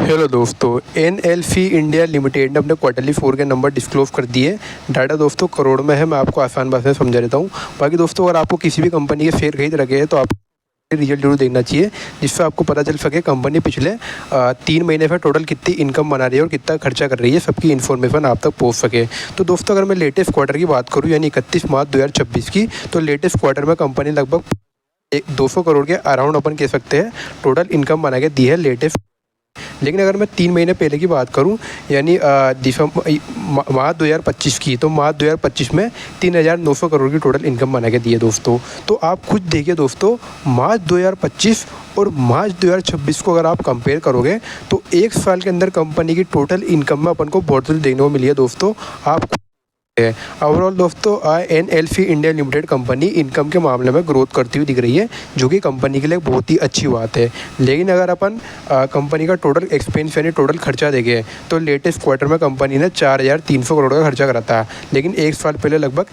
Hello दोस्तों, NLC India limited ने अपने क्वार्टरली 4 के नंबर डिस्क्लोज कर दिए। डाटा दोस्तों करोड़ में है। मैं आपको आसान भाषा में समझा देता हूँ। बाकी दोस्तों, अगर आपको किसी भी कंपनी के शेयर खरीद रखे हैं तो आप रिजल्ट जरूर देखना चाहिए, जिससे आपको पता चल सके कंपनी पिछले 3 महीने में टोटल कितनी इनकम बना रही है और कितना खर्चा कर रही है। सबकी इन्फॉर्मेशन आप तक पहुंच सके। तो दोस्तों, अगर मैं लेटेस्ट क्वार्टर की बात करूं यानी 31 मार्च 2026 की, तो लेटेस्ट क्वार्टर में कंपनी लगभग 200 करोड़ के अराउंड अपन कह सकते हैं टोटल इनकम बना के दी है लेटेस्ट। लेकिन अगर मैं 3 महीने पहले की बात करूं यानी मार्च 2025 की, तो मार्च 2025 में 3,900 करोड़ की टोटल इनकम बना के दी है दोस्तों। तो आप खुद देखिए दोस्तों, मार्च 2025 और मार्च 2026 को अगर आप कंपेयर करोगे तो एक साल के अंदर कंपनी की टोटल इनकम में अपन को बढ़ोतरी देखने को मिली है दोस्तों। आप ओवरऑल दोस्तों, NLC India limited company income के मामले में ग्रोथ करती हुई दिख रही है, जो कि कंपनी के लिए बहुत ही अच्छी बात है। लेकिन अगर अपन कंपनी का टोटल एक्सपेंस यानी टोटल खर्चा देखें तो लेटेस्ट क्वार्टर में कंपनी ने 4,300 करोड़ का खर्चा करा था, लेकिन एक साल पहले लगभग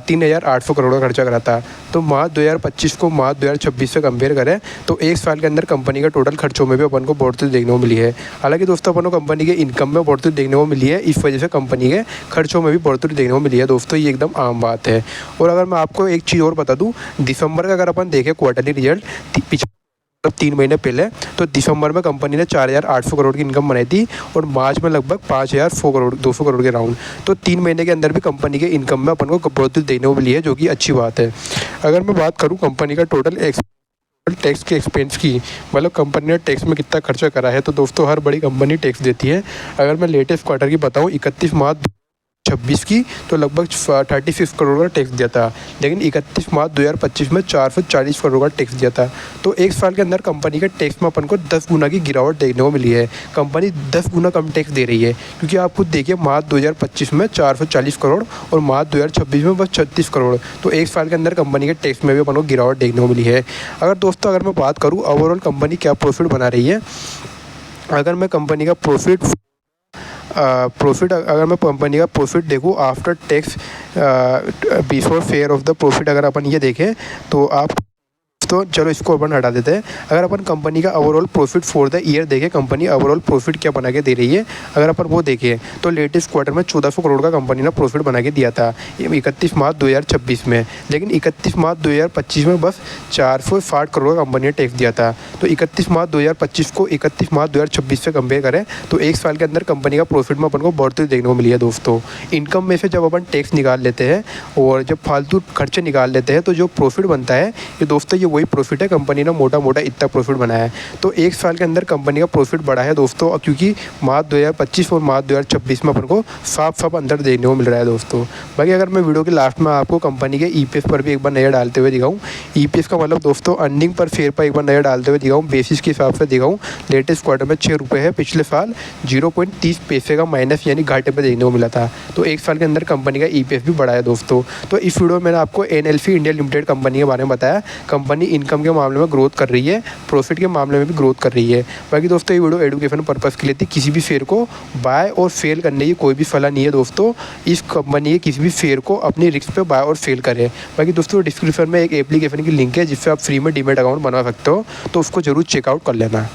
3,800 करोड़ का खर्चा करा था। तो मार्च 2025 को मार्च 2026 से कंपेयर करें तो एक साल के अंदर कंपनी का टोटल खर्चों में भी अपन को बढ़ोतरी देखने को मिली है। हालांकि दोस्तों, अपन को कंपनी के इनकम में बढ़ोतरी देखने को मिली है, इस वजह से कंपनी के खर्चों में भी बढ़ोतरी देखने को मिली है दोस्तों। ये एकदम आम बात है। और अगर मैं आपको एक चीज़ और बता दूं, दिसंबर का अगर अपन देखें क्वार्टरली रिजल्ट पिछले 3 महीने पहले, तो दिसंबर में कंपनी ने 4,800 करोड़ की इनकम बनाई थी और मार्च में लगभग 200 करोड़ के राउंड। तो 3 महीने के अंदर भी कंपनी के इनकम में अपन को बढ़ोतरी देखने को मिली है, जो कि अच्छी बात है। अगर मैं बात करूँ कंपनी का टोटल टैक्स के एक्सपेंस की, मतलब कंपनी ने टैक्स में कितना खर्चा करा है, तो दोस्तों हर बड़ी कंपनी टैक्स देती है। अगर मैं लेटेस्ट क्वार्टर की बताऊँ 31 मार्च 26 की, तो लगभग 36 करोड़ का टैक्स दिया था। लेकिन 31 मार्च 2025 में 440 करोड़ का टैक्स दिया था। तो एक साल के अंदर कंपनी के टैक्स में अपन को 10 गुना की गिरावट देखने को मिली है। कंपनी 10 गुना कम टैक्स दे रही है, क्योंकि आप खुद देखिए मार्च 2025 में 440 करोड़ और मार्च 2026 में बस 36 करोड़। तो एक साल के अंदर कंपनी के टैक्स में भी अपन को गिरावट देखने को मिली है। अगर दोस्तों, अगर मैं बात करूँ ओवरऑल कंपनी क्या प्रॉफिट बना रही है, अगर मैं कंपनी का प्रॉफिट अगर मैं कंपनी का प्रॉफिट देखूँ after tax before fair of the profit, अगर अपन ये देखें तो आप तो चलो इसको अपन हटा देते हैं। अगर अपन कंपनी का overall profit for the year देखें, कंपनी ओवरऑल प्रॉफिट क्या बना के दे रही है, अगर अपन वो देखें तो लेटेस्ट क्वार्टर में 1,400 करोड़ का कंपनी ने प्रॉफिट बना के दिया था 31 मार्च 2026 में। लेकिन 31 मार्च 2025 में बस 460 करोड़ का कंपनी ने टैक्स दिया था। तो 31 मार्च 2025 को 31 मार्च 2026 से कंपेयर करें तो एक साल के अंदर कंपनी का प्रॉफिट में अपन को बढ़ोतरी देखने को मिली है दोस्तों। इनकम में से जब अपन टैक्स निकाल लेते हैं और जब फालतू खर्चे निकाल लेते हैं, तो जो प्रॉफिट बनता है ये दोस्तों, ये वही प्रॉफिट है। कंपनी ने मोटा मोटा इतना प्रॉफिट बनाया है। तो एक साल के अंदर कंपनी का प्रॉफिट बढ़ा है दोस्तों, क्योंकि मार्च 2025 और मार्च 2026 में अपन को साफ साफ अंतर देखने को मिल रहा है दोस्तों। बाकी अगर मैं वीडियो के लास्ट में आपको कंपनी के ईपीएस पर भी एक बार नज़र डालते हुए दिखाऊं, ईपीएस का मतलब दोस्तों अर्निंग पर शेयर पर एक बार नज़र डालते हुए दिखाऊं, बेसिस के हिसाब से दिखाऊं, लेटेस्ट क्वार्टर में 6 रुपये है, पिछले साल 0.30 पैसे का माइनस यानी घाटे पर देखने को मिला था। तो एक साल के अंदर कंपनी का ईपीएस भी बढ़ा है दोस्तों। तो इस वीडियो में मैंने आपको एनएलसी इंडिया लिमिटेड कंपनी के बारे में बताया। कंपनी इनकम के मामले में ग्रोथ कर रही है, प्रॉफिट के मामले में भी ग्रोथ कर रही है। बाकी दोस्तों, ये वीडियो एजुकेशन पर्पस के लिए थी। किसी भी शेयर को बाय और सेल करने की कोई भी सलाह नहीं है दोस्तों। इस कंपनी के किसी भी शेयर को अपनी रिस्क पे बाय और सेल करें। बाकी दोस्तों, डिस्क्रिप्शन में एक एप्लीकेशन की लिंक है जिससे आप फ्री में डीमैट अकाउंट बना सकते हो, तो उसको जरूर चेकआउट कर लेना।